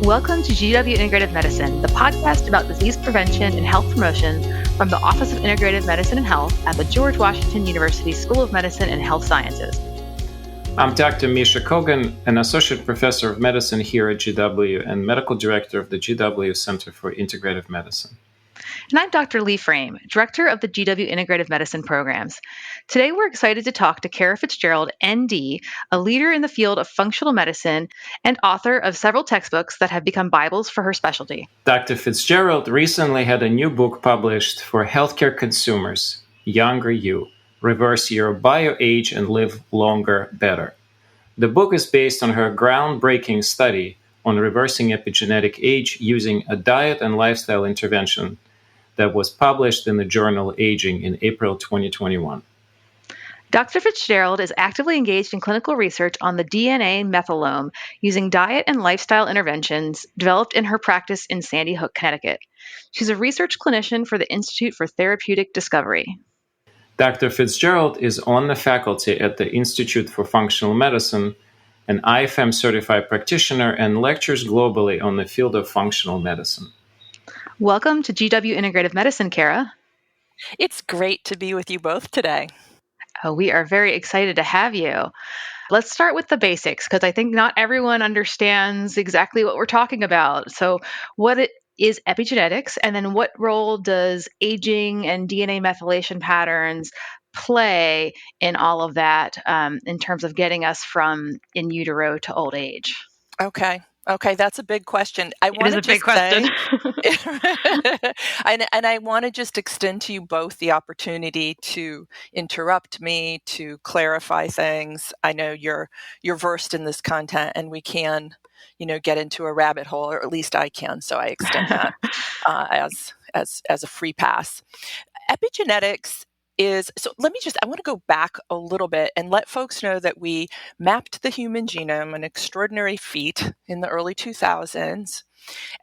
Welcome to GW Integrative Medicine, the podcast about disease prevention and health promotion from the Office of Integrative Medicine and Health at the George Washington University School of Medicine and Health Sciences. I'm Dr. Misha Kogan, an associate professor of medicine here at GW and medical director of the GW Center for Integrative Medicine. And I'm Dr. Lee Frame, director of the GW Integrative Medicine programs. Today, we're excited to talk to Kara Fitzgerald, ND, a leader in the field of functional medicine and author of several textbooks that have become Bibles for her specialty. Dr. Fitzgerald recently had a new book published for healthcare consumers, Younger You, Reverse Your Bio-Age and Live Longer Better. The book is based on her groundbreaking study on reversing epigenetic age using a diet and lifestyle intervention that was published in the journal Aging in April 2021. Dr. Fitzgerald is actively engaged in clinical research on the DNA methylome using diet and lifestyle interventions developed in her practice in Sandy Hook, Connecticut. She's a research clinician for the Institute for Therapeutic Discovery. Dr. Fitzgerald is on the faculty at the Institute for Functional Medicine, an IFM Certified Practitioner, and lectures globally on the field of functional medicine. Welcome to GW Integrative Medicine, Kara. It's great to be with you both today. We are very excited to have you. Let's start with the basics, because I think not everyone understands exactly what we're talking about. So what is epigenetics, and then what role does aging and DNA methylation patterns play in all of that in terms of getting us from in utero to old age? Okay, that's a big question. It is a big question. And I want to just extend to you both the opportunity to interrupt me, to clarify things. I know you're versed in this content, and we can, get into a rabbit hole, or at least I can. So I extend that as a free pass. Epigenetics I want to go back a little bit and let folks know that we mapped the human genome, an extraordinary feat in the early 2000s.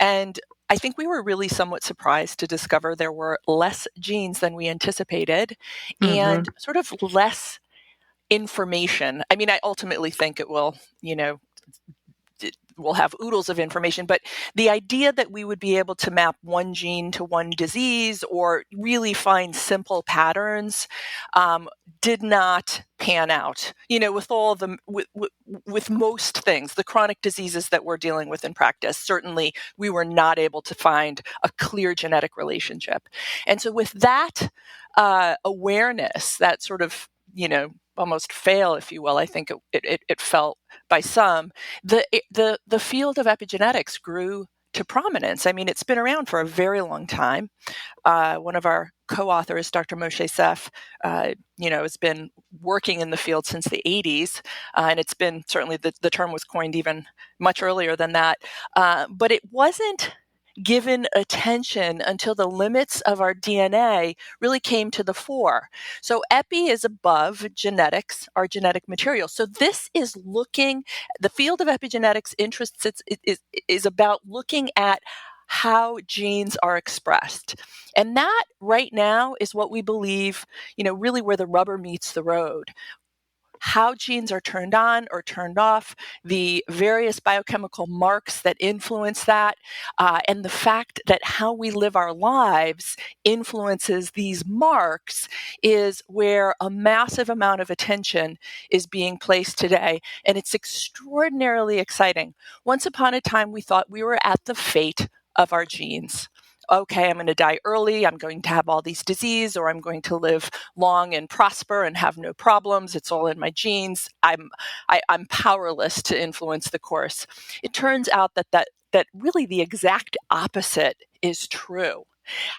And I think we were really somewhat surprised to discover there were less genes than we anticipated and sort of less information. I mean, I ultimately think it will, we'll have oodles of information, but the idea that we would be able to map one gene to one disease or really find simple patterns did not pan out. With all the with most things, the chronic diseases that we're dealing with in practice, certainly we were not able to find a clear genetic relationship. And so with that awareness, that sort of almost fail, if you will, I think it felt by some, the field of epigenetics grew to prominence. I mean, it's been around for a very long time. One of our co-authors, Dr. Moshe Sef, has been working in the field since the 80s, and it's been certainly the term was coined even much earlier than that. But it wasn't given attention until the limits of our DNA really came to the fore. So epi is above genetics, our genetic material. So this is the field of epigenetics interests is about looking at how genes are expressed. And that right now is what we believe, really where the rubber meets the road. How genes are turned on or turned off, the various biochemical marks that influence that, and the fact that how we live our lives influences these marks is where a massive amount of attention is being placed today. And it's extraordinarily exciting. Once upon a time, we thought we were at the fate of our genes. Okay, I'm going to die early, I'm going to have all these disease, or I'm going to live long and prosper and have no problems. It's all in my genes. I'm powerless to influence the course. It turns out that really the exact opposite is true.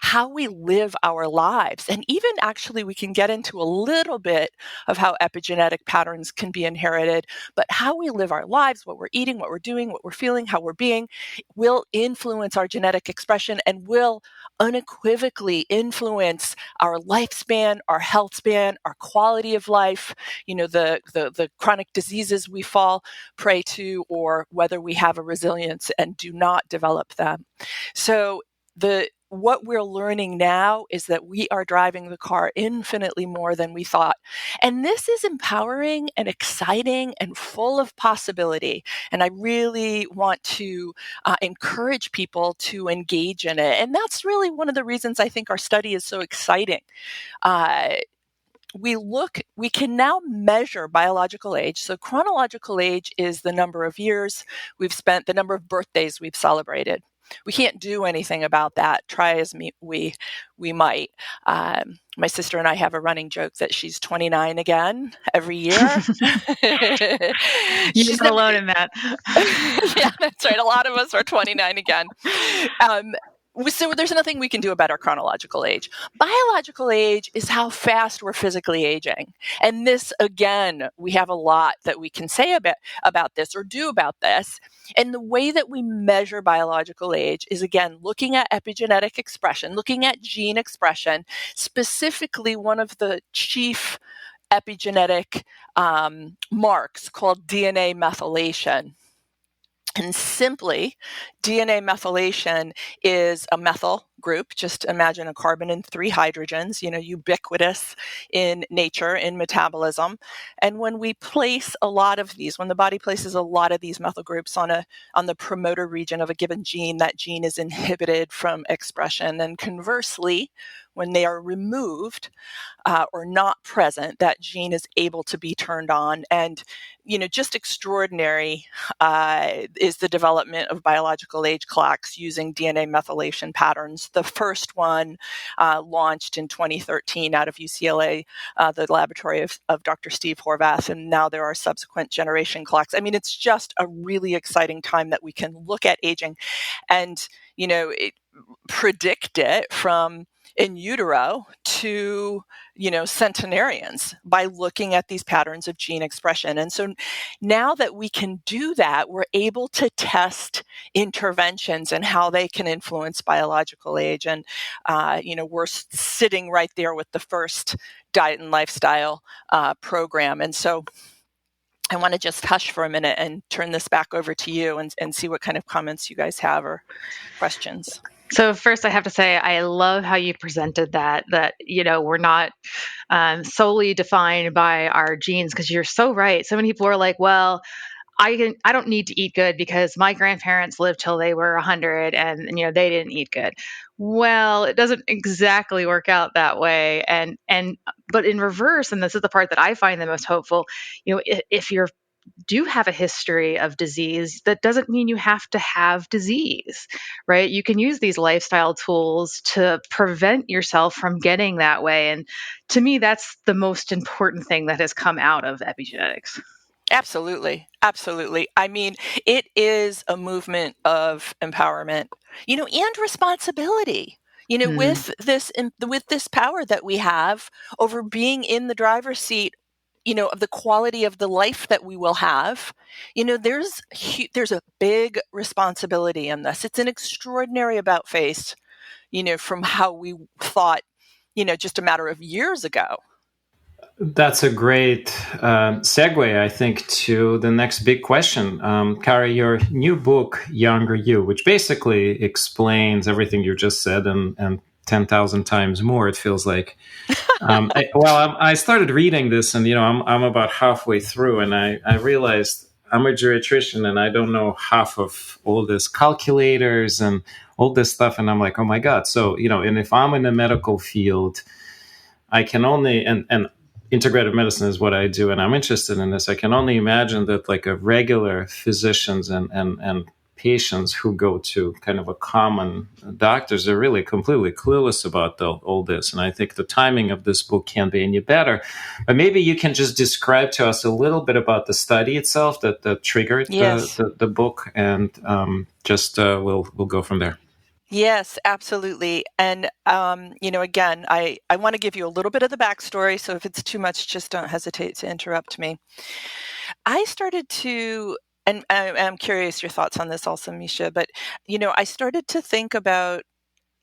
How we live our lives, and even actually we can get into a little bit of how epigenetic patterns can be inherited, but how we live our lives, what we're eating, what we're doing, what we're feeling, how we're being, will influence our genetic expression and will unequivocally influence our lifespan, our health span, our quality of life, the chronic diseases we fall prey to, or whether we have a resilience and do not develop them. So the what we're learning now is that we are driving the car infinitely more than we thought. And this is empowering and exciting and full of possibility. And I really want to encourage people to engage in it. And that's really one of the reasons I think our study is so exciting. We can now measure biological age. So chronological age is the number of years we've spent, the number of birthdays we've celebrated. We can't do anything about that. Try as we might. My sister and I have a running joke that she's 29 again every year. You're not alone in that. Yeah, that's right. A lot of us are 29 again. So there's nothing we can do about our chronological age. Biological age is how fast we're physically aging. And this, again, we have a lot that we can say about this or do about this. And the way that we measure biological age is, again, looking at epigenetic expression, looking at gene expression, specifically one of the chief epigenetic marks called DNA methylation. And simply, DNA methylation is a methyl group. Just imagine a carbon and 3 hydrogens, ubiquitous in nature, in metabolism. And when we place a lot of these, when the body places a lot of these methyl groups on the promoter region of a given gene, that gene is inhibited from expression. And conversely, when they are removed or not present, that gene is able to be turned on. And just extraordinary is the development of biological age clocks using DNA methylation patterns. The first one launched in 2013 out of UCLA, the laboratory of Dr. Steve Horvath, and now there are subsequent generation clocks. I mean, it's just a really exciting time that we can look at aging and, predict it from in utero to, centenarians by looking at these patterns of gene expression. And so now that we can do that, we're able to test interventions and how they can influence biological age. And, we're sitting right there with the first diet and lifestyle program. And so I want to just hush for a minute and turn this back over to you and see what kind of comments you guys have or questions. So first, I have to say, I love how you presented that we're not solely defined by our genes, because you're so right. So many people are like, well, I don't need to eat good because my grandparents lived till they were 100 and they didn't eat good. Well, it doesn't exactly work out that way. But in reverse, and this is the part that I find the most hopeful, if you're do have a history of disease, that doesn't mean you have to have disease, right? You can use these lifestyle tools to prevent yourself from getting that way. And to me, that's the most important thing that has come out of epigenetics. Absolutely. Absolutely. I mean, it is a movement of empowerment, and responsibility. With this power that we have over being in the driver's seat, of the quality of the life that we will have, there's a big responsibility in this. It's an extraordinary about face, from how we thought, just a matter of years ago. That's a great segue, I think, to the next big question. Kara, your new book, Younger You, which basically explains everything you just said and 10,000 times more, it feels like. I started reading this, and I'm about halfway through, and I realized I'm a geriatrician and I don't know half of all this calculators and all this stuff, and I'm like, oh my god. So and if I'm in the medical field, I can only and integrative medicine is what I do, and I'm interested in this. I can only imagine that like a regular physicians and patients who go to kind of a common doctors are really completely clueless about all this. And I think the timing of this book can't be any better. But maybe you can just describe to us a little bit about the study itself that triggered the book, and we'll go from there. Yes, absolutely. And, again, I want to give you a little bit of the backstory. So if it's too much, just don't hesitate to interrupt me. I started to, and I'm curious your thoughts on this also, Misha, but, I started to think about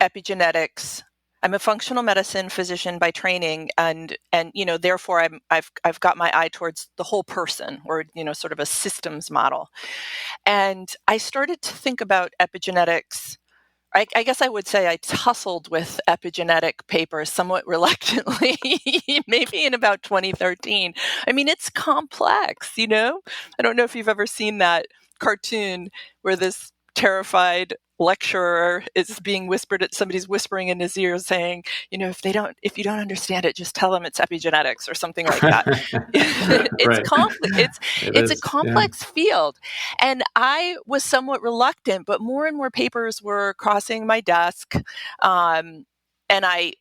epigenetics. I'm a functional medicine physician by training, and therefore I've got my eye towards the whole person, or sort of a systems model. And I started to think about epigenetics I guess I would say I tussled with epigenetic papers somewhat reluctantly, maybe in about 2013. I mean, it's complex, I don't know if you've ever seen that cartoon where this terrified lecturer is being whispered at somebody's whispering in his ear saying, if you don't understand it, just tell them it's epigenetics or something like that. Right. It's a complex field. And I was somewhat reluctant, but more and more papers were crossing my desk. And DNA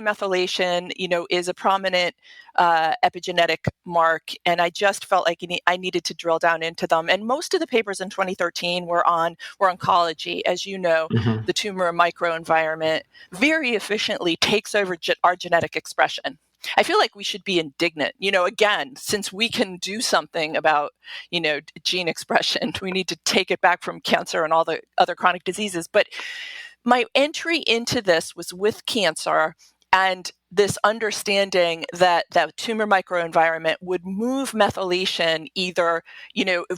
methylation, is a prominent epigenetic mark, and I just felt like I needed to drill down into them. And most of the papers in 2013 were oncology. As you know, the tumor microenvironment very efficiently takes over our genetic expression. I feel like we should be indignant, again, since we can do something about, gene expression, we need to take it back from cancer and all the other chronic diseases. But my entry into this was with cancer and this understanding that that tumor microenvironment would move methylation either,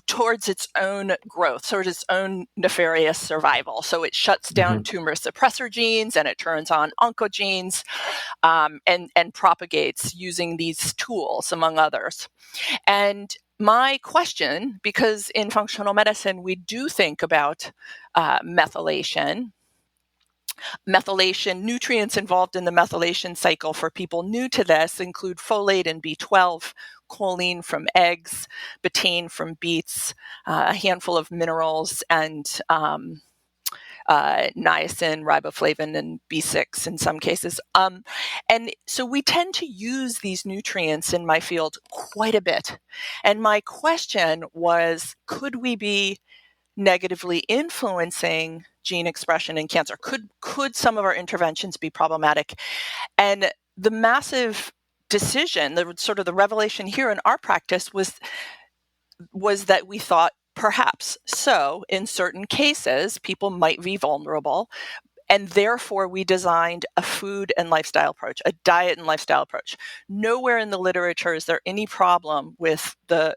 towards its own growth, towards its own nefarious survival. So it shuts down tumor suppressor genes and it turns on oncogenes and propagates using these tools, among others. And my question, because in functional medicine, we do think about methylation, nutrients involved in the methylation cycle for people new to this include folate and B12, choline from eggs, betaine from beets, a handful of minerals, and niacin, riboflavin, and B6 in some cases. And so we tend to use these nutrients in my field quite a bit. And my question was, could we be negatively influencing gene expression in cancer? Could some of our interventions be problematic? And the massive decision, the revelation here in our practice was that we thought perhaps so in certain cases people might be vulnerable, and therefore we designed a food and lifestyle approach, a diet and lifestyle approach. Nowhere in the literature is there any problem with the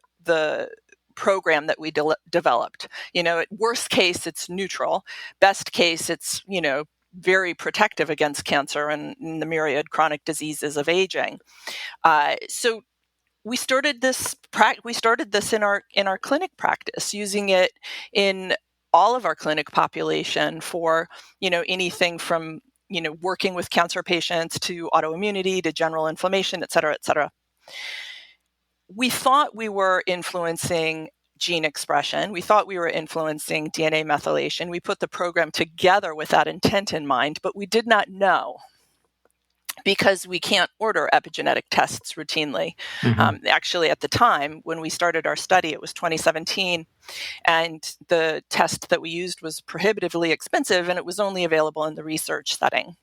program that we developed. At worst case, it's neutral. Best case, it's, very protective against cancer and the myriad chronic diseases of aging. So we started this in our clinic practice, using it in all of our clinic population for, anything from, working with cancer patients to autoimmunity to general inflammation, et cetera, et cetera. We thought we were influencing gene expression. We thought we were influencing DNA methylation. We put the program together with that intent in mind, but we did not know, because we can't order epigenetic tests routinely. Actually, at the time when we started our study, it was 2017, and the test that we used was prohibitively expensive, and it was only available in the research setting.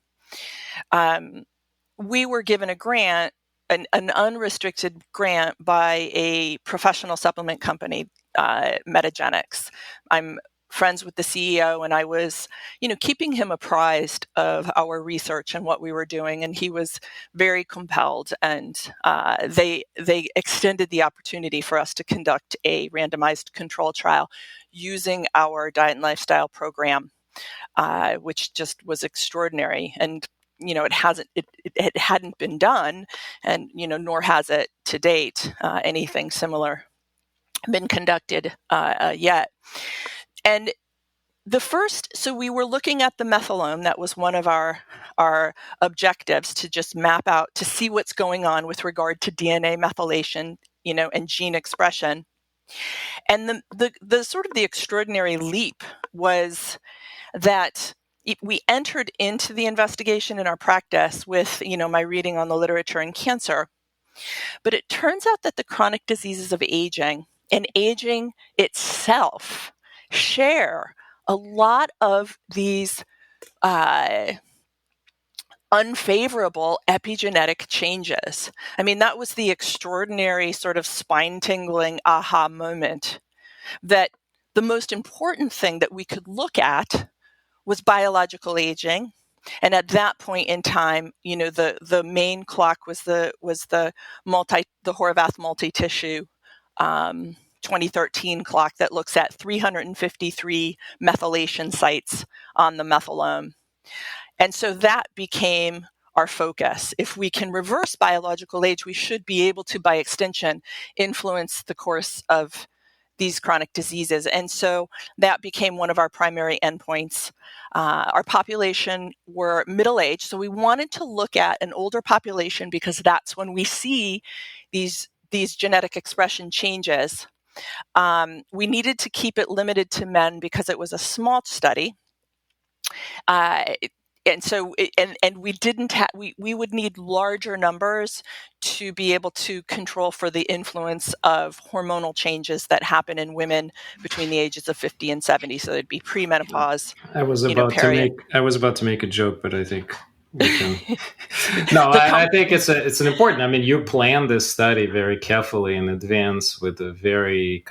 We were given a grant, an unrestricted grant, by a professional supplement company, Metagenics. I'm friends with the CEO, and I was, keeping him apprised of our research and what we were doing, and he was very compelled. And they extended the opportunity for us to conduct a randomized control trial using our diet and lifestyle program, which just was extraordinary. And it hadn't been done, and nor has it to date anything similar been conducted yet. And so we were looking at the methylome. That was one of our objectives, to just map out, to see what's going on with regard to DNA methylation, and gene expression. And the sort of the extraordinary leap was that we entered into the investigation in our practice with, my reading on the literature in cancer. But it turns out that the chronic diseases of aging and aging itself share a lot of these unfavorable epigenetic changes. I mean, that was the extraordinary sort of spine-tingling aha moment, that the most important thing that we could look at was biological aging. And at that point in time, the main clock was the Horvath multi-tissue 2013 clock that looks at 353 methylation sites on the methylome. And so that became our focus. If we can reverse biological age, we should be able to, by extension, influence the course of these chronic diseases. And so that became one of our primary endpoints. Our population were middle-aged, so we wanted to look at an older population because that's when we see these genetic expression changes. We needed to keep it limited to men because it was a small study. And so, we didn't have, we would need larger numbers to be able to control for the influence of hormonal changes that happen in women between the ages of 50 and 70. So there'd be premenopause. I was about to make a joke, but I think we can. No, I think it's an important. I mean, you planned this study very carefully in advance with a very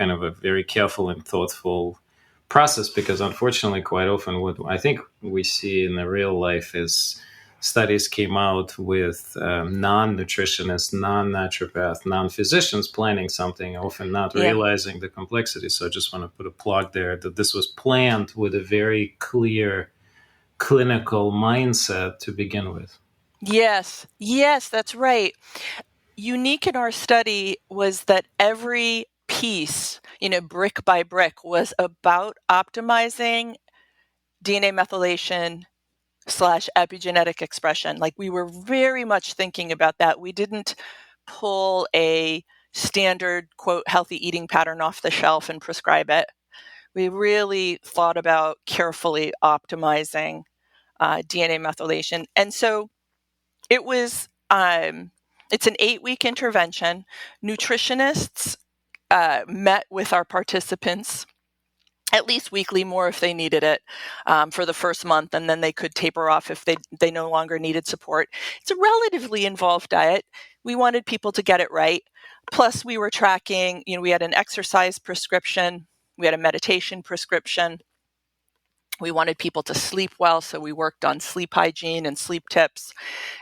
careful and thoughtful process, because unfortunately quite often what I think we see in the real life is studies came out with non-nutritionists, non-naturopath, non-physicians planning something, often not realizing the complexity. So I just want to put a plug there that this was planned with a very clear clinical mindset to begin with. Yes, that's right. Unique in our study was that every piece, brick by brick, was about optimizing DNA methylation / epigenetic expression. Like, we were very much thinking about that. We didn't pull a standard, quote, healthy eating pattern off the shelf and prescribe it. We really thought about carefully optimizing DNA methylation. And so it was, it's an 8-week intervention. Nutritionists met with our participants at least weekly, more if they needed it, for the first month, and then they could taper off if they no longer needed support. It's a relatively involved diet. We wanted people to get it right. Plus, we were tracking, we had an exercise prescription, we had a meditation prescription. We wanted people to sleep well, so we worked on sleep hygiene and sleep tips.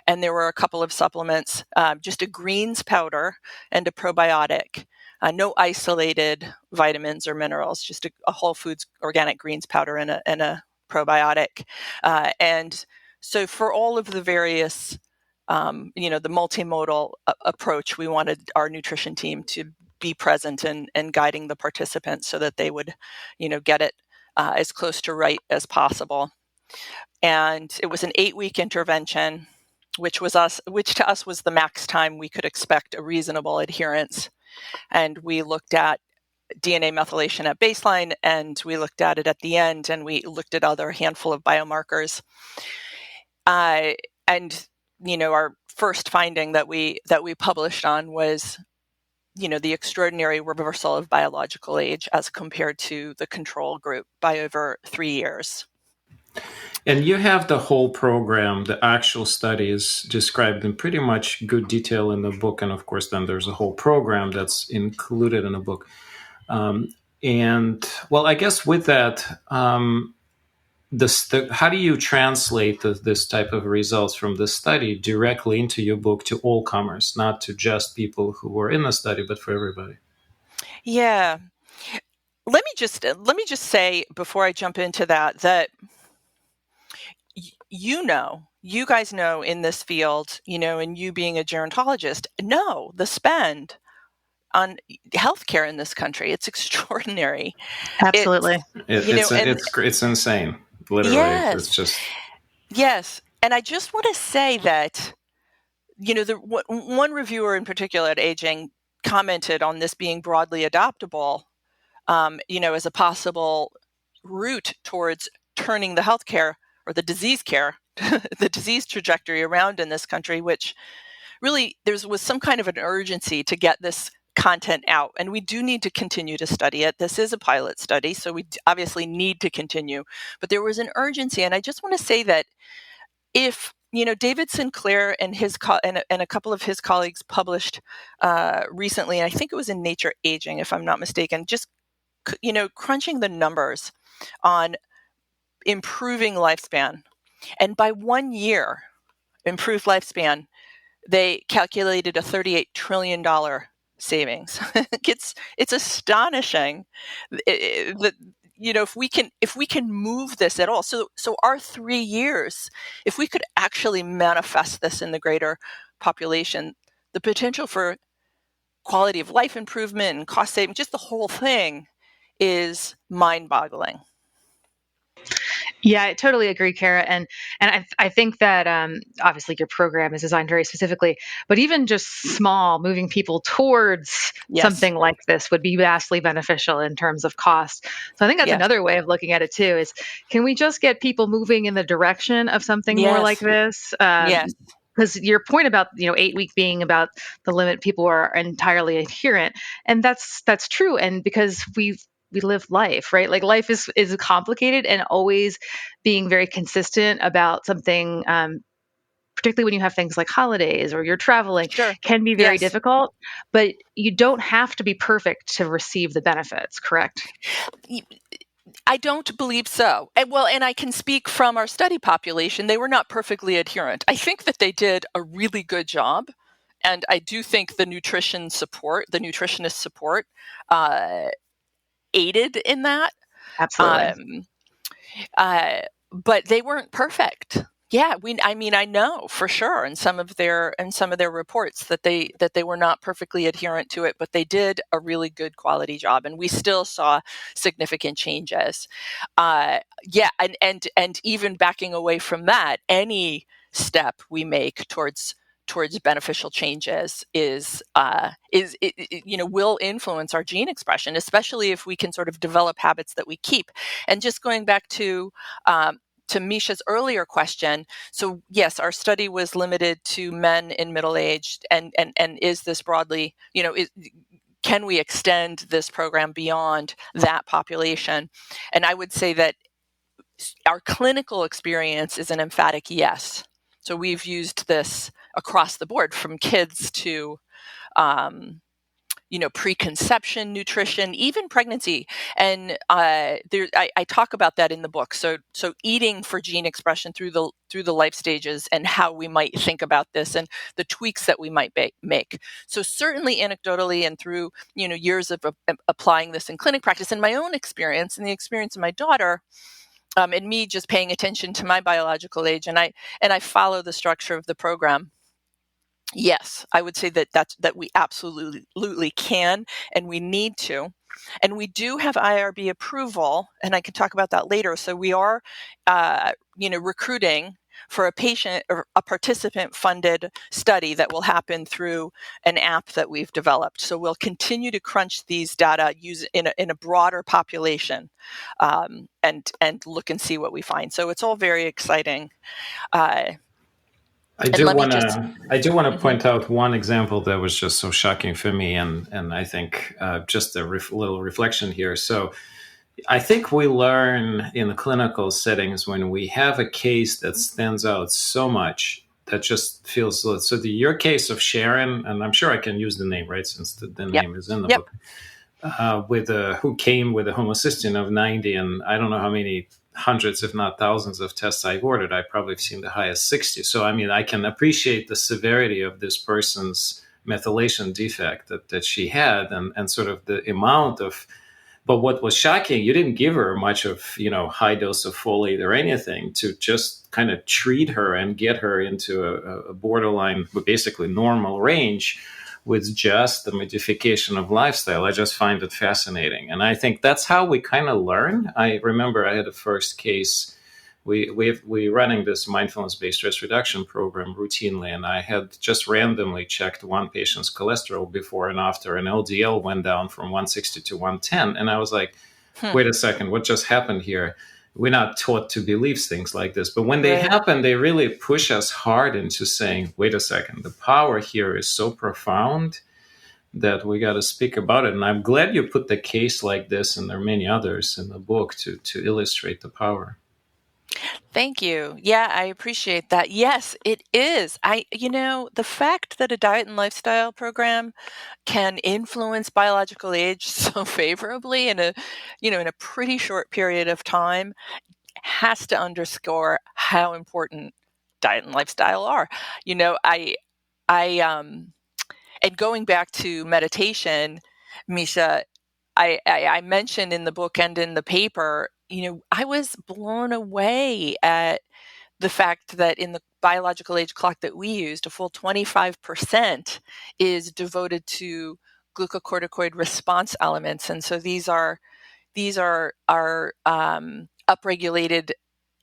And there were a couple of supplements, just a greens powder and a probiotic. No isolated vitamins or minerals, just a whole foods organic greens powder and a probiotic. And so for all of the various, the multimodal approach, we wanted our nutrition team to be present and guiding the participants so that they would, get it as close to right as possible. And it was an 8-week intervention, which to us was the max time we could expect a reasonable adherence. And we looked at DNA methylation at baseline, and we looked at it at the end, and we looked at other handful of biomarkers. And our first finding that we published on was, the extraordinary reversal of biological age as compared to the control group by over 3 years. And you have the whole program, the actual study is described in pretty much good detail in the book. And of course, then there's a whole program that's included in the book. And well, I guess with that, how do you translate this type of results from the study directly into your book to all comers, not to just people who were in the study, but for everybody? Yeah. Let me just say before I jump into that you guys know in this field, and you being a gerontologist, know the spend on healthcare in this country. It's extraordinary. Absolutely. It's insane. Literally. Yes. It's just. Yes. And I just want to say that, one reviewer in particular at Aging commented on this being broadly adoptable, as a possible route towards turning the healthcare or the disease care, the disease trajectory around in this country, which really there was some kind of an urgency to get this content out. And we do need to continue to study it. This is a pilot study, so we obviously need to continue. But there was an urgency. And I just want to say that if, David Sinclair and a couple of his colleagues published recently, and I think it was in Nature Aging, if I'm not mistaken, just, crunching the numbers on improving lifespan. And by 1 year, improved lifespan, they calculated a $38 trillion savings. It's astonishing that if we can move this at all. So our 3 years, if we could actually manifest this in the greater population, the potential for quality of life improvement and cost saving, just the whole thing, is mind-boggling. Yeah, I totally agree, Kara. And I think that obviously your program is designed very specifically, but even just small, moving people towards Yes. something like this would be vastly beneficial in terms of cost. So I think that's Yes. another way of looking at it too, is can we just get people moving in the direction of something more like Yes. this? Yes. Because your point about 8-week being about the limit, people are entirely adherent, and that's true. And because we live life, right? Like life is complicated, and always being very consistent about something, particularly when you have things like holidays or you're traveling, Sure. can be very Yes. difficult. But you don't have to be perfect to receive the benefits, correct? I don't believe so. And I can speak from our study population. They were not perfectly adherent. I think that they did a really good job. And I do think the nutritionist support, aided in that. Absolutely. Um, but they weren't perfect. Yeah, I know for sure in some of their reports that they were not perfectly adherent to it, but they did a really good quality job, and we still saw significant changes. Yeah, and even backing away from that, any step we make towards beneficial changes will influence our gene expression, especially if we can sort of develop habits that we keep. And just going back to Misha's earlier question, so yes, our study was limited to men in middle age, and is this broadly, can we extend this program beyond that population? And I would say that our clinical experience is an emphatic yes. So we've used this across the board, from kids to preconception nutrition, even pregnancy. And I talk about that in the book. So eating for gene expression through the life stages, and how we might think about this, and the tweaks that we might make. So certainly anecdotally, and through years of applying this in clinic practice, and my own experience and the experience of my daughter, and me just paying attention to my biological age, and I follow the structure of the program. Yes, I would say that we absolutely can, and we need to. And we do have IRB approval, and I can talk about that later. So we are, recruiting for a participant-funded study that will happen through an app that we've developed. So we'll continue to crunch these data, use in a broader population, and look and see what we find. So it's all very exciting. I do want to Mm-hmm. point out one example that was just so shocking for me, and I think just a little reflection here. So I think we learn in the clinical settings when we have a case that stands out so much that just feels so. Your case of Sharon, and I'm sure I can use the name, right, since the name is in the book, who came with a homocysteine of 90, and I don't know how many hundreds, if not thousands, of tests I've ordered. I probably have seen the highest 60. So, I mean, I can appreciate the severity of this person's methylation defect that she had, and sort of the amount of. But what was shocking, you didn't give her much of, high dose of folate or anything to just kind of treat her and get her into a borderline, basically normal range, with just the modification of lifestyle. I just find it fascinating. And I think that's how we kind of learn. I remember I had a first case. We running this mindfulness-based stress reduction program routinely, and I had just randomly checked one patient's cholesterol before and after, and LDL went down from 160 to 110. And I was like, wait a second, what just happened here? We're not taught to believe things like this. But when they happen, they really push us hard into saying, wait a second, the power here is so profound that we got to speak about it. And I'm glad you put the case like this, and there are many others in the book to illustrate the power. Thank you. Yeah, I appreciate that. Yes, it is. The fact that a diet and lifestyle program can influence biological age so favorably in a pretty short period of time has to underscore how important diet and lifestyle are. I And going back to meditation, Misha, I mentioned in the book and in the paper, I was blown away at the fact that in the biological age clock that we used, a full 25% is devoted to glucocorticoid response elements. And so these are upregulated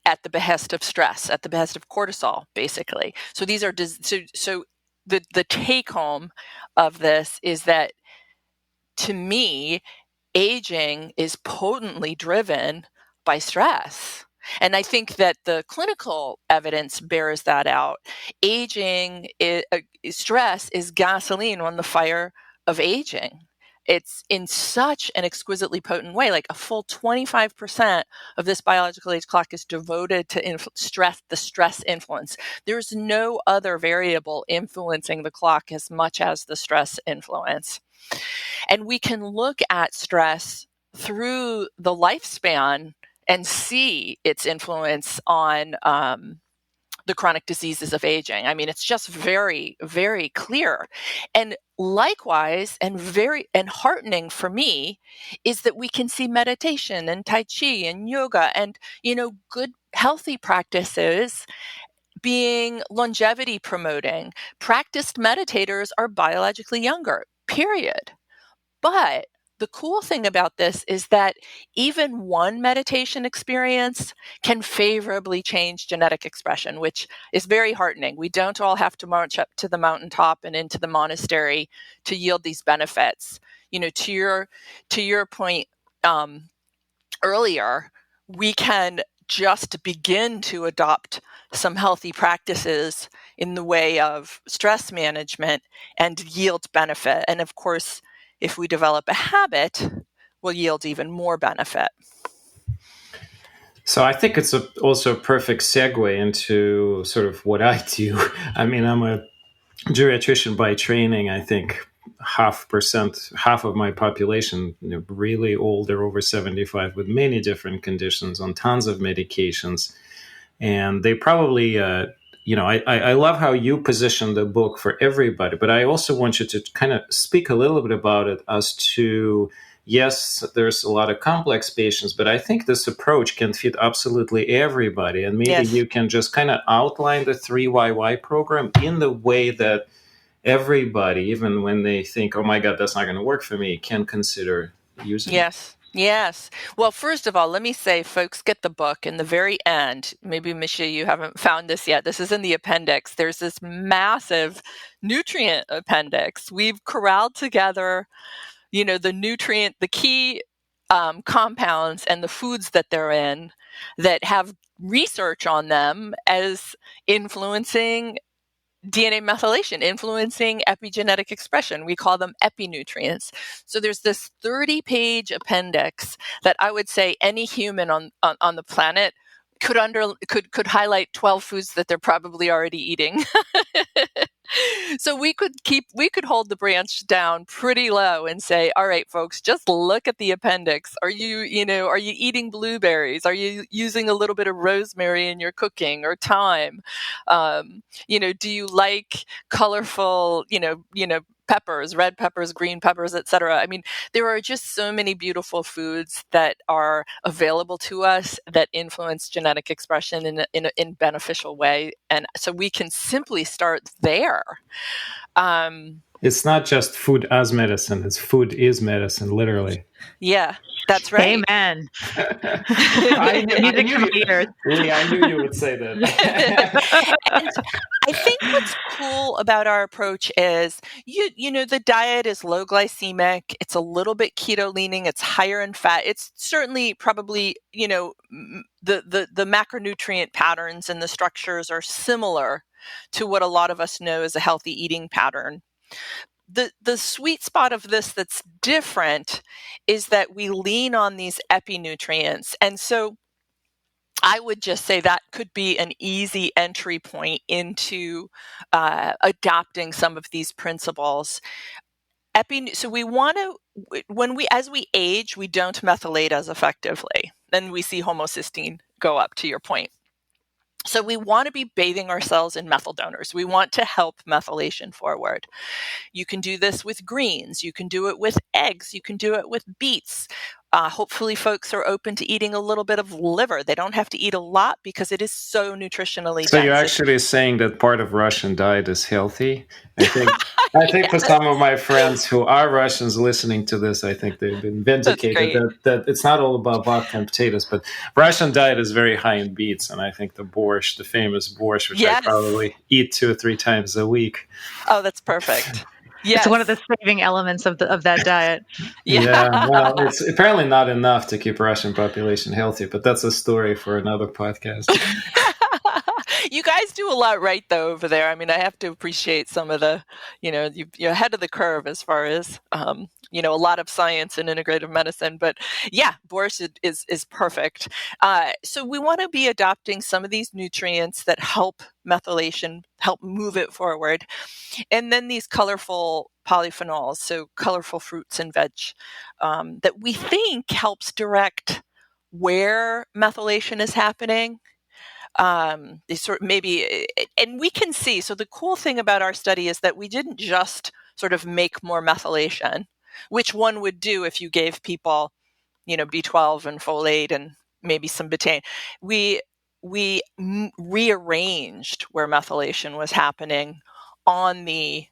at the behest of stress, at the behest of cortisol, basically. So these are so the take home of this is that, to me, aging is potently driven by stress. And I think that the clinical evidence bears that out. Stress is gasoline on the fire of aging. It's in such an exquisitely potent way. Like a full 25% of this biological age clock is devoted to the stress influence. There's no other variable influencing the clock as much as the stress influence. And we can look at stress through the lifespan and see its influence on the chronic diseases of aging. I mean, it's just very, very clear. And likewise, and heartening for me, is that we can see meditation and Tai Chi and yoga and, good healthy practices being longevity promoting. Practiced meditators are biologically younger, period. But the cool thing about this is that even one meditation experience can favorably change genetic expression, which is very heartening. We don't all have to march up to the mountaintop and into the monastery to yield these benefits. To your point earlier, we can just begin to adopt some healthy practices in the way of stress management and yield benefit. And of course, if we develop a habit, will yield even more benefit. So I think it's also a perfect segue into sort of what I do. I mean, I'm a geriatrician by training. I think half of my population, really old, they're over 75 with many different conditions on tons of medications. And they probably, I love how you position the book for everybody, but I also want you to kind of speak a little bit about it as to, yes, there's a lot of complex patients, but I think this approach can fit absolutely everybody. And maybe you can just kind of outline the 3YY program in the way that everybody, even when they think, oh my God, that's not going to work for me, can consider using it. Yes. Well, first of all, let me say, folks, get the book. In the very end, maybe, Misha, you haven't found this yet. This is in the appendix. There's this massive nutrient appendix. We've corralled together, the key compounds and the foods that they're in that have research on them as influencing DNA methylation, influencing epigenetic expression. We call them epinutrients. So there's this 30-page appendix that I would say any human on the planet could highlight 12 foods that they're probably already eating. So we could hold the branch down pretty low and say, all right, folks, just look at the appendix. Are you eating blueberries? Are you using a little bit of rosemary in your cooking or thyme? Do you like colorful, peppers, red peppers, green peppers, etc.? I mean, there are just so many beautiful foods that are available to us that influence genetic expression in a beneficial way. And so we can simply start there. It's not just food as medicine, it's food is medicine, literally. Yeah, that's right. Amen. I knew you would say that. And I think what's cool about our approach is, the diet is low glycemic. It's a little bit keto leaning. It's higher in fat. It's certainly probably, the macronutrient patterns and the structures are similar to what a lot of us know as a healthy eating pattern. The sweet spot of this that's different is that we lean on these epinutrients. And so I would just say that could be an easy entry point into adopting some of these principles. So we want to, as we age, we don't methylate as effectively. Then we see homocysteine go up, to your point. So we want to be bathing ourselves in methyl donors. We want to help methylation forward. You can do this with greens. You can do it with eggs. You can do it with beets. Hopefully folks are open to eating a little bit of liver. They don't have to eat a lot because it is so nutritionally So you're dense. actually saying that part of Russian diet is healthy? I think for Yes, some of my friends who are Russians listening to this, I think they've been that's vindicated great. that it's not all about vodka and potatoes, but Russian diet is very high in beets, and I think the borscht, the famous borscht, which I Yes. probably eat 2 or 3 times a week. Oh, that's perfect. It's one of the Yes. saving elements of that diet. Yeah. Yeah, well, it's apparently not enough to keep Russian population healthy, but that's a story for another podcast. You guys do a lot right, though, over there. I mean, I have to appreciate some of the, you're ahead of the curve as far as, a lot of science and integrative medicine. But yeah, borscht is perfect. So we want to be adopting some of these nutrients that help methylation, help move it forward. And then these colorful polyphenols, so colorful fruits and veg, that we think helps direct where methylation is happening. They sort of maybe, and we can see. So the cool thing about our study is that we didn't just sort of make more methylation, which one would do if you gave people, B12 and folate and maybe some betaine. We rearranged where methylation was happening on the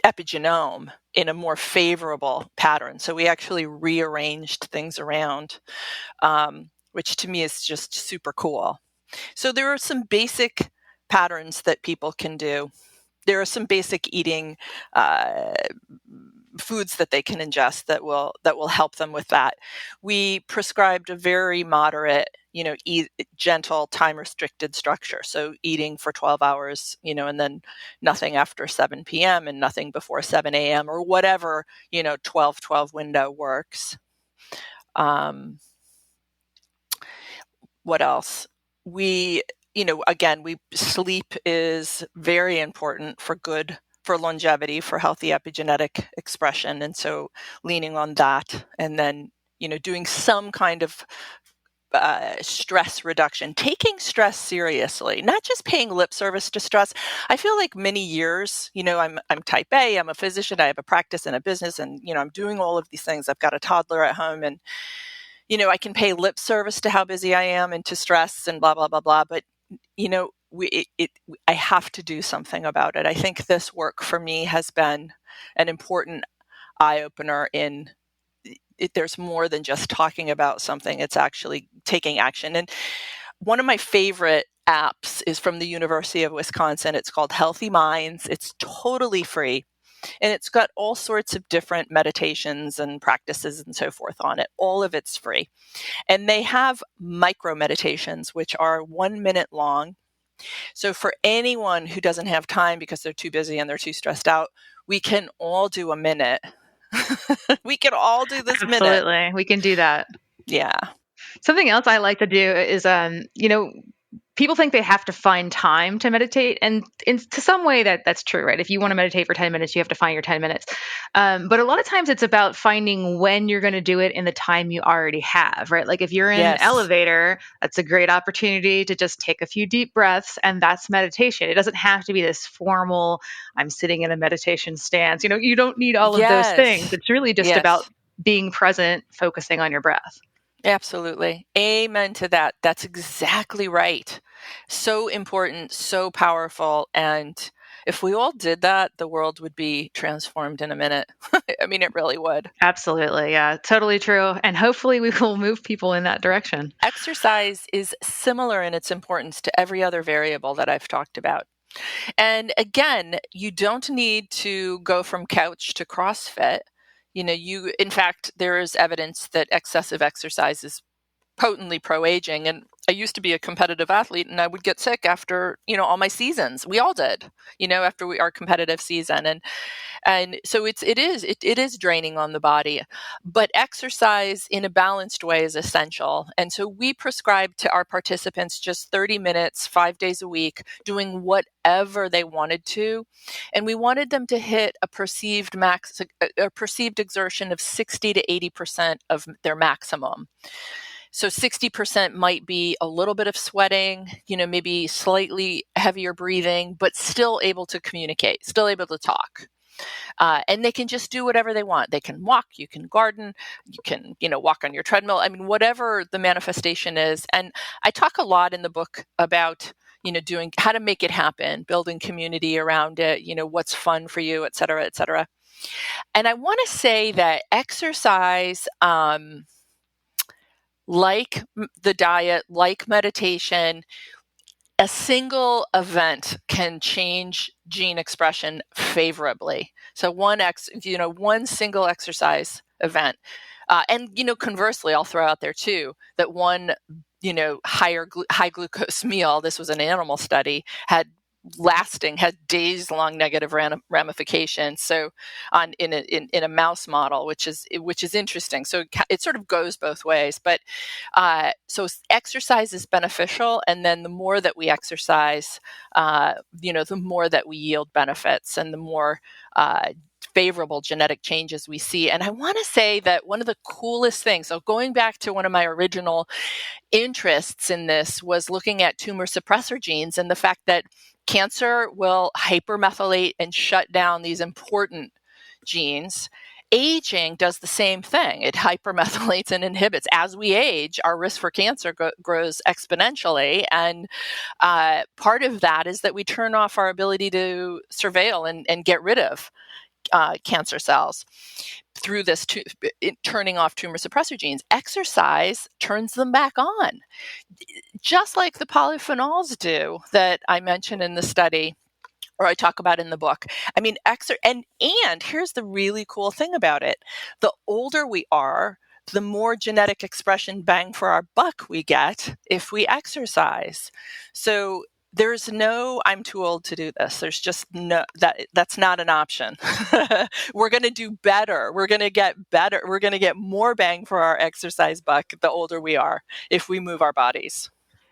epigenome in a more favorable pattern. So we actually rearranged things around, which to me is just super cool. So there are some basic patterns that people can do. There are some basic eating foods that they can ingest that will help them with that. We prescribed a very moderate, gentle, time-restricted structure. So eating for 12 hours, and then nothing after 7 p.m. and nothing before 7 a.m. or whatever, 12-12 window works. What else? Sleep is very important for longevity, for healthy epigenetic expression. And so leaning on that and then, doing some kind of stress reduction, taking stress seriously, not just paying lip service to stress. I feel like many years, I'm type A, I'm a physician, I have a practice and a business, and, I'm doing all of these things. I've got a toddler at home, and, I can pay lip service to how busy I am and to stress and blah, blah, blah, blah. But, I have to do something about it. I think this work for me has been an important eye opener in there's more than just talking about something. It's actually taking action. And one of my favorite apps is from the University of Wisconsin. It's called Healthy Minds. It's totally free. And it's got all sorts of different meditations and practices and so forth on it. All of it's free. And they have micro meditations, which are 1 minute long. So for anyone who doesn't have time because they're too busy and they're too stressed out, we can all do a minute. We can all do this minute. Absolutely. We can do that. Yeah. Something else I like to do is, people think they have to find time to meditate, and to some way that's true, right? If you want to meditate for 10 minutes, you have to find your 10 minutes. But a lot of times it's about finding when you're going to do it in the time you already have, right? Like if you're in an elevator, that's a great opportunity to just take a few deep breaths, and that's meditation. It doesn't have to be this formal, I'm sitting in a meditation stance. You don't need all of those things. It's really just about being present, focusing on your breath. Absolutely. Amen to that. That's exactly right. So important, so powerful. And if we all did that, the world would be transformed in a minute. I mean, it really would. Absolutely. Yeah, totally true. And hopefully we will move people in that direction. Exercise is similar in its importance to every other variable that I've talked about. And again, you don't need to go from couch to CrossFit. In fact, there is evidence that excessive exercise is potently pro-aging. And I used to be a competitive athlete, and I would get sick after, all my seasons. We all did, after our competitive season. And so it is draining on the body, but exercise in a balanced way is essential. And so we prescribed to our participants just 30 minutes, 5 days a week, doing whatever they wanted to. And we wanted them to hit a perceived exertion of 60 to 80% of their maximum. So 60% might be a little bit of sweating, maybe slightly heavier breathing, but still able to communicate, still able to talk. And they can just do whatever they want. They can walk, you can garden, you can, walk on your treadmill. I mean, whatever the manifestation is. And I talk a lot in the book about, doing how to make it happen, building community around it, what's fun for you, et cetera, et cetera. And I want to say that exercise, like the diet, like meditation, a single event can change gene expression favorably. So one single exercise event, and conversely, I'll throw out there too that one high glucose meal. This was an animal study, had days long negative ramifications. So in a mouse model, which is interesting. So it sort of goes both ways. But so exercise is beneficial, and then the more that we exercise, the more that we yield benefits, and the more favorable genetic changes we see. And I want to say that one of the coolest things, so going back to one of my original interests in this, was looking at tumor suppressor genes and the fact that cancer will hypermethylate and shut down these important genes. Aging does the same thing. It hypermethylates and inhibits. As we age, our risk for cancer grows exponentially. And part of that is that we turn off our ability to surveil and get rid of cancer cells through this turning off tumor suppressor genes. Exercise turns them back on, just like the polyphenols do that I mentioned in the study, or I talk about in the book. I mean, and here's the really cool thing about it. The older we are, the more genetic expression bang for our buck we get if we exercise. So there's no, I'm too old to do this. There's just no, that's not an option. We're going to do better. We're going to get better. We're going to get more bang for our exercise buck the older we are if we move our bodies.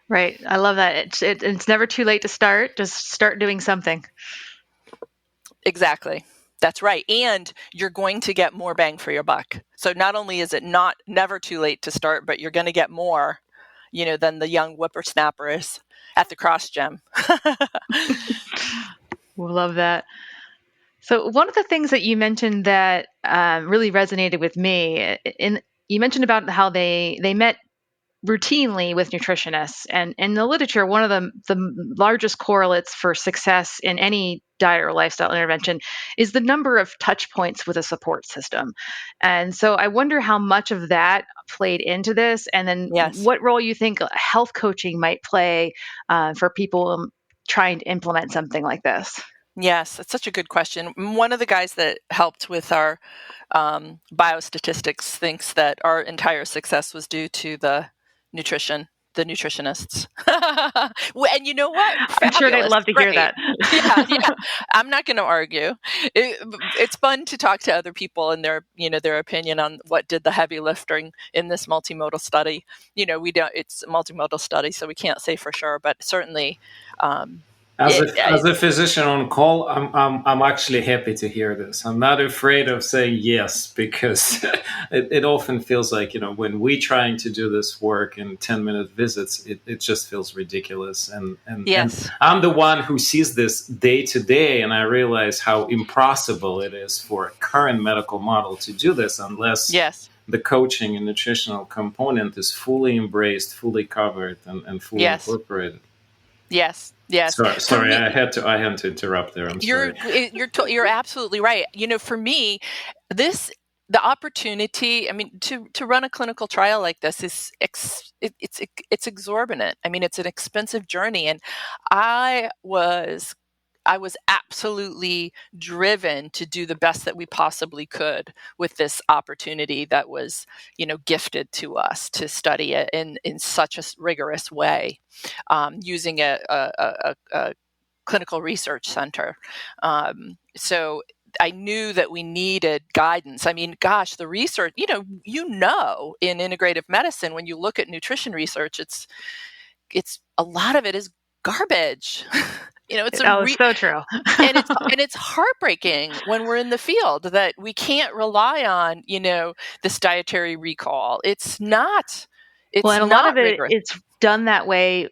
Right. I love that. It's never too late to start. Just start doing something. Exactly. That's right. And you're going to get more bang for your buck. So not only is it never too late to start, but you're going to get more, than the young whippersnappers at the cross gym. We love that. So one of the things that you mentioned that really resonated with me, you mentioned about how they met routinely with nutritionists, and in the literature, one of the largest correlates for success in any diet or lifestyle intervention is the number of touch points with a support system. And so I wonder how much of that played into this, and then what role you think health coaching might play for people trying to implement something like this. Yes, that's such a good question. One of the guys that helped with our biostatistics thinks that our entire success was due to the nutritionists. And you know what? Fabulous. I'm sure they'd love to hear that. Yeah. I'm not going to argue. It's fun to talk to other people and their opinion on what did the heavy lifting in this multimodal study. It's a multimodal study, so we can't say for sure, but certainly. As a physician on call, I'm actually happy to hear this. I'm not afraid of saying yes, because it often feels like, when we're trying to do this work in 10-minute visits, it just feels ridiculous. And I'm the one who sees this day to day, and I realize how impossible it is for a current medical model to do this unless the coaching and nutritional component is fully embraced, fully covered, and fully incorporated. Yes. Sorry, I had to interrupt there. You're absolutely right. For me, the opportunity, to run a clinical trial like this is it's exorbitant. It's an expensive journey, and I was absolutely driven to do the best that we possibly could with this opportunity that was, gifted to us to study it in such a rigorous way, using a clinical research center. So I knew that we needed guidance. The research, in integrative medicine, when you look at nutrition research, it's a lot of it is garbage. It's so true. and it's heartbreaking when we're in the field that we can't rely on, this dietary recall. It's not Well, It's and a lot of not it, rigorous. it's done that way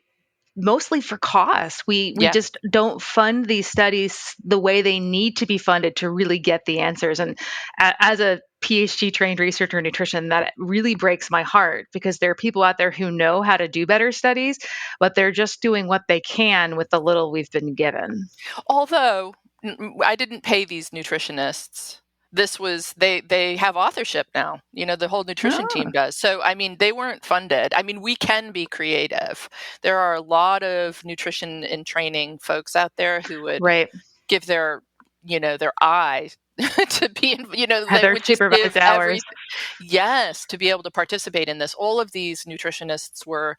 mostly for cost. We Yeah. just don't fund these studies the way they need to be funded to really get the answers. And as a PhD trained researcher in nutrition, that really breaks my heart, because there are people out there who know how to do better studies, but they're just doing what they can with the little we've been given. Although I didn't pay these nutritionists. This was they have authorship now. The whole nutrition team does. So I mean, they weren't funded. I mean, we can be creative. There are a lot of nutrition and training folks out there who would Right. give their their eye to be they Their would just give supervised hours. yes, to be able to participate in this. All of these nutritionists were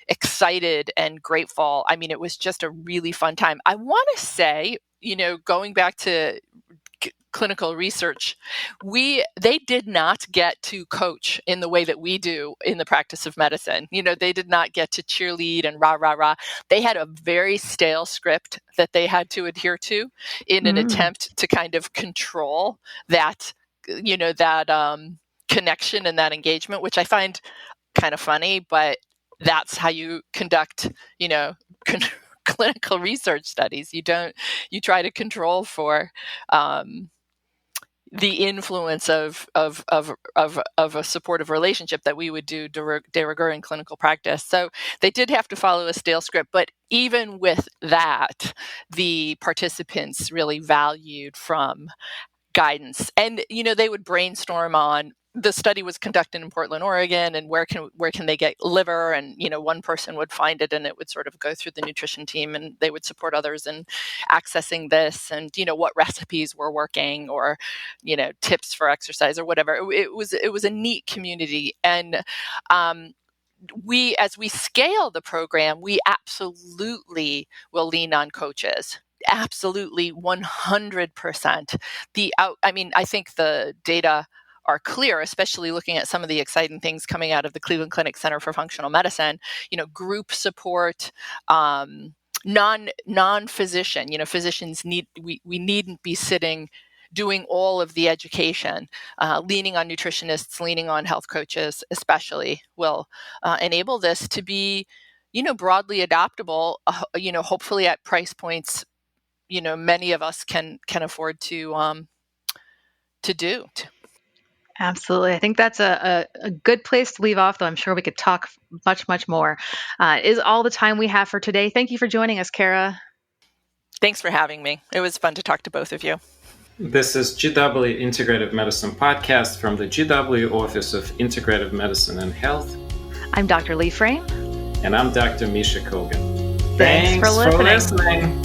excited and grateful. I mean, it was just a really fun time. I want to say, going back to clinical research, they did not get to coach in the way that we do in the practice of medicine. They did not get to cheerlead and rah rah rah. They had a very stale script that they had to adhere to in an attempt to kind of control that connection and that engagement, which I find kind of funny, but that's how you conduct clinical research studies. You try to control for the influence of a supportive relationship that we would do de rigueur in clinical practice. So they did have to follow a stale script, but even with that, the participants really valued from guidance. And they would brainstorm on, the study was conducted in Portland, Oregon, and where can they get liver, and one person would find it, and it would sort of go through the nutrition team, and they would support others in accessing this, and what recipes were working, or tips for exercise or whatever. It was a neat community. And as we scale the program, we absolutely will lean on coaches. Absolutely, 100%. I think the data are clear, especially looking at some of the exciting things coming out of the Cleveland Clinic Center for Functional Medicine. Group support, non-physician. Physicians we needn't be sitting doing all of the education. Leaning on nutritionists, leaning on health coaches, especially, will enable this to be, broadly adoptable. Hopefully at price points, many of us can afford to do. Absolutely. I think that's a good place to leave off, though I'm sure we could talk much, much more. Is all the time we have for today. Thank you for joining us, Kara. Thanks for having me. It was fun to talk to both of you. This is GW Integrative Medicine Podcast from the GW Office of Integrative Medicine and Health. I'm Dr. Lee Frame. And I'm Dr. Misha Kogan. Thanks for listening.